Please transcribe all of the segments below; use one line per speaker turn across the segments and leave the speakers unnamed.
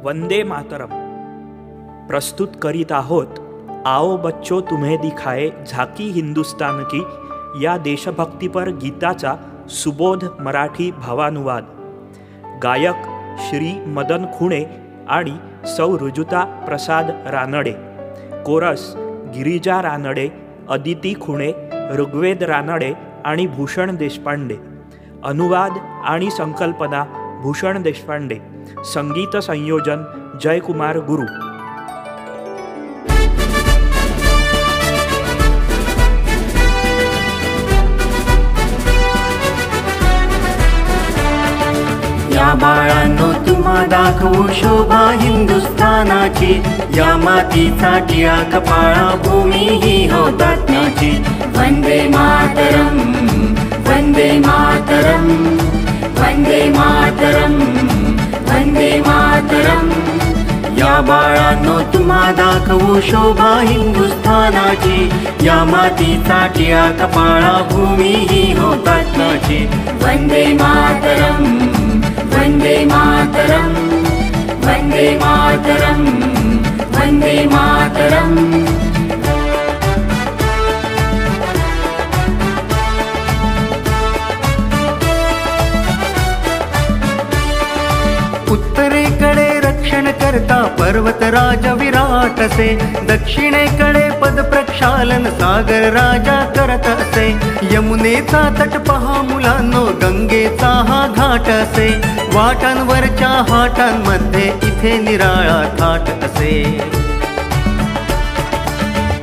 वंदे मातरम प्रस्तुत करीत आहोत आओ बच्चो तुम्हें दिखाए झाकी हिंदुस्तान की या देशभक्तीपर गीताचा सुबोध मराठी भावानुवाद. गायक श्री मदन खुणे आणि सौ रुजुता प्रसाद रानडे. कोरस गिरिजा रानडे, अदिती खुणे, ऋग्वेद रानडे आणि भूषण देशपांडे. अनुवाद आणि संकल्पना भूषण देशपांडे. संगीत संयोजन जयकुमार गुरु.
या बाळांनो तुम्हा दाखवू शोभा हिंदुस्थानाची, या मातीचा टिळा कपाळा भूमी ही हुतात्म्याची. वंदे मातरम वंदे मातरम वंदे मातरम वंदे मातरम. या बाळांनो तुम्हा दाखवू शोभा हिंदुस्थानाची, या मातीचा टिळा कपाळा भूमी ही हुतात्म्याची. वंदे मातरम वंदे मातरम वंदे मातरम वंदे मातरम. उत्तरेकडे रक्षण करता पर्वतराज विराट असे, दक्षिणेकडे पद प्रक्षालन सागर राजा करत असे. यमुनेचा तट पहा मुलांनो, गंगेचा हा घाट असे. वाटांवरच्या हाटांमध्ये इथे निराळा थाट असे.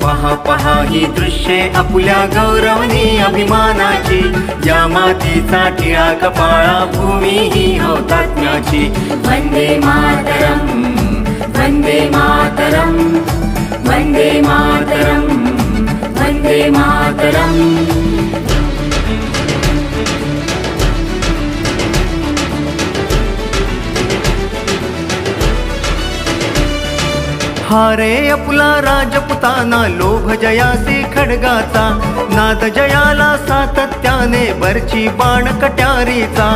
पहा पहा ही दृश्ये आपुल्या गौरवनी अभिमानाची, या मातीचा टिळा कपाळा भूमी ही हुतात्म्याची. वंदे मातरम वंदे मातरम वंदे मातरम वंदे मातरम. हारे अपुला राजपुताना, लोभ जयासी खडगाचा, नाद जयाला सातत्याने बरची बाण कट्यारीचा.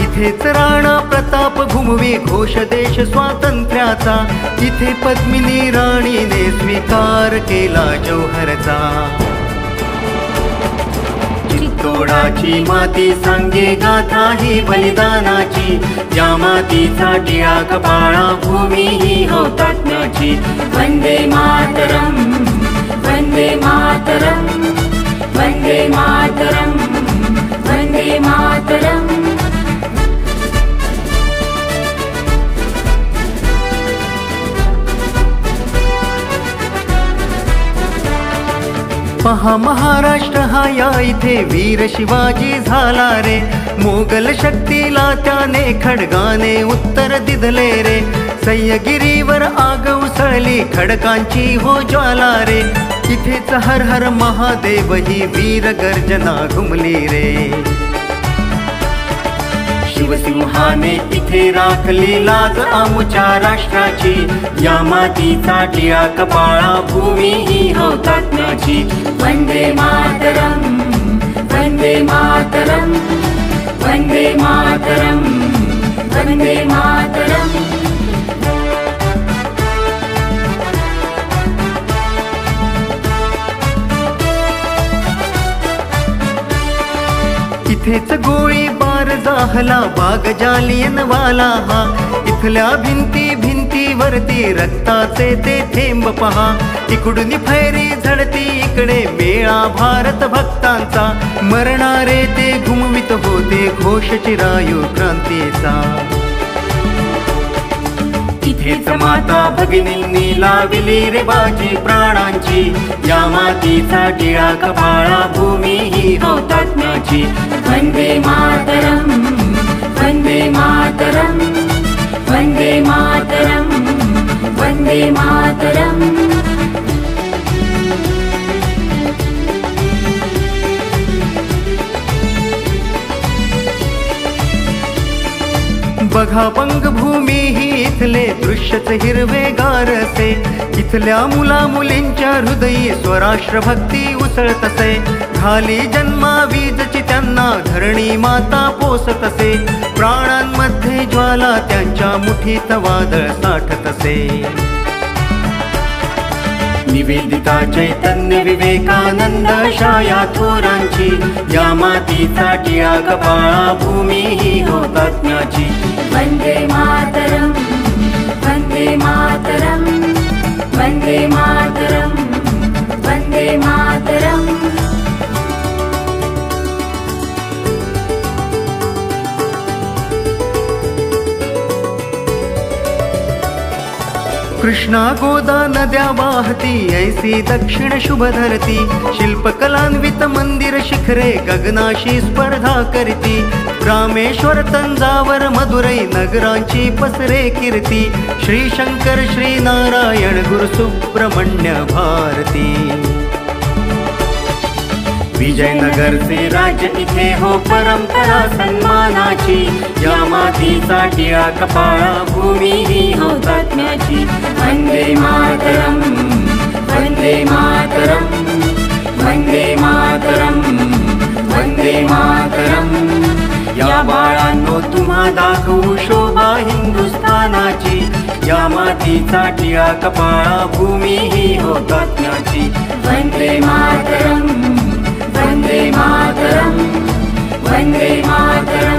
इथेच राणा प्रताप घुमवी घोष देश स्वातंत्र्याचा, इथे पद्मिनी राणीने स्वीकार केला जौहरचा. चित्तोडाची माती सांगे गाथा ही बलिदानाची, या मातीचा टिळा कपाळा भूमी ही हुतात्म्याची. वंदे मातरम वंदे मातरम वंदे मातरम वंदे मातरम. पहा महाराष्ट्र हा या इथे वीर शिवाजी झाला रे. मोगल शक्तीला त्याने खडगाने उत्तर दिधले रे. सह्यागिरीवर आग उसळली खडकांची हो ज्वाला रे. इथेच हर हर महादेव ही वीर गर्जना घुमली रे. शिवसिंहाने इथे राखली लाज आमुच्या राष्ट्राची, या मातीचा टिळा कपाळा भूमी ही हुतात्म्याची. वंदे मातरम वंदे मातरम वंदे मातरम वंदे मातरम. इथेच गोळीबार जाहला बाग जालियनवाला हा. इथल्या भिंती भिंतीवरती रक्ताचे ते थेंब पहा. इकडून फैरी झडती इकडे मेळा भारत भक्तांचा. मरणारे ते घुमवित होते घोष चिरायू क्रांतीचा. इथेच माता भगिनींनी लाविली रे बाजी प्राणांची, या मातीचा टिळा कपाळा भूमी ही हुतात्म्याची. वंदे मातरम वंदे मातरम वंदे मातरम वंदे मातरम. बघा बंगभूमी ही इथले दृश्यच हिरवेगार असे. इथल्या मुला मुलींच्या हृदयी स्वराष्ट्र भक्ती उसळत असे. खाली जन्मा वीजची त्यांना धरणी माता पोसत असे. प्राणांमध्ये ज्वाला त्यांच्या मुठीत वादळ साठत असे. निवेदिता चैतन्य विवेकानंद अशा या थोरांची या मातीचा टिळा कपाळा भूमी ही हुतात्म्याची.
वंदे मातरम वंदे मातरम वंदे मातरम वंदे मातरम.
कृष्णा गोदा नद्या वाहती ऐसी दक्षिण शुभ धरती. शिल्पकलान्वित मंदिर शिखरे गगनाशी स्पर्धा करती. रामेश्वर तंजावर मधुरै नगरांची पसरे कीर्ती. श्री शंकर श्री नारायण गुरु सुब्रह्मण्य भारती. विजयनगरचे राज्य इथे हो परंपरा सन्मानाची. या मातीचा टिळा कपाळा भूमी ही हुतात्म्याची. वंदे मातरम वंदे मातरम वंदे मातरम वंदे मातरम. या बाळांनो तुम्हा दाखवू शोभा हिंदुस्थानाची. या मातीचा टिळा कपाळा भूमी ही हुतात्म्याची. वंदे मातरम वंदे मातरम वंदे मातरम.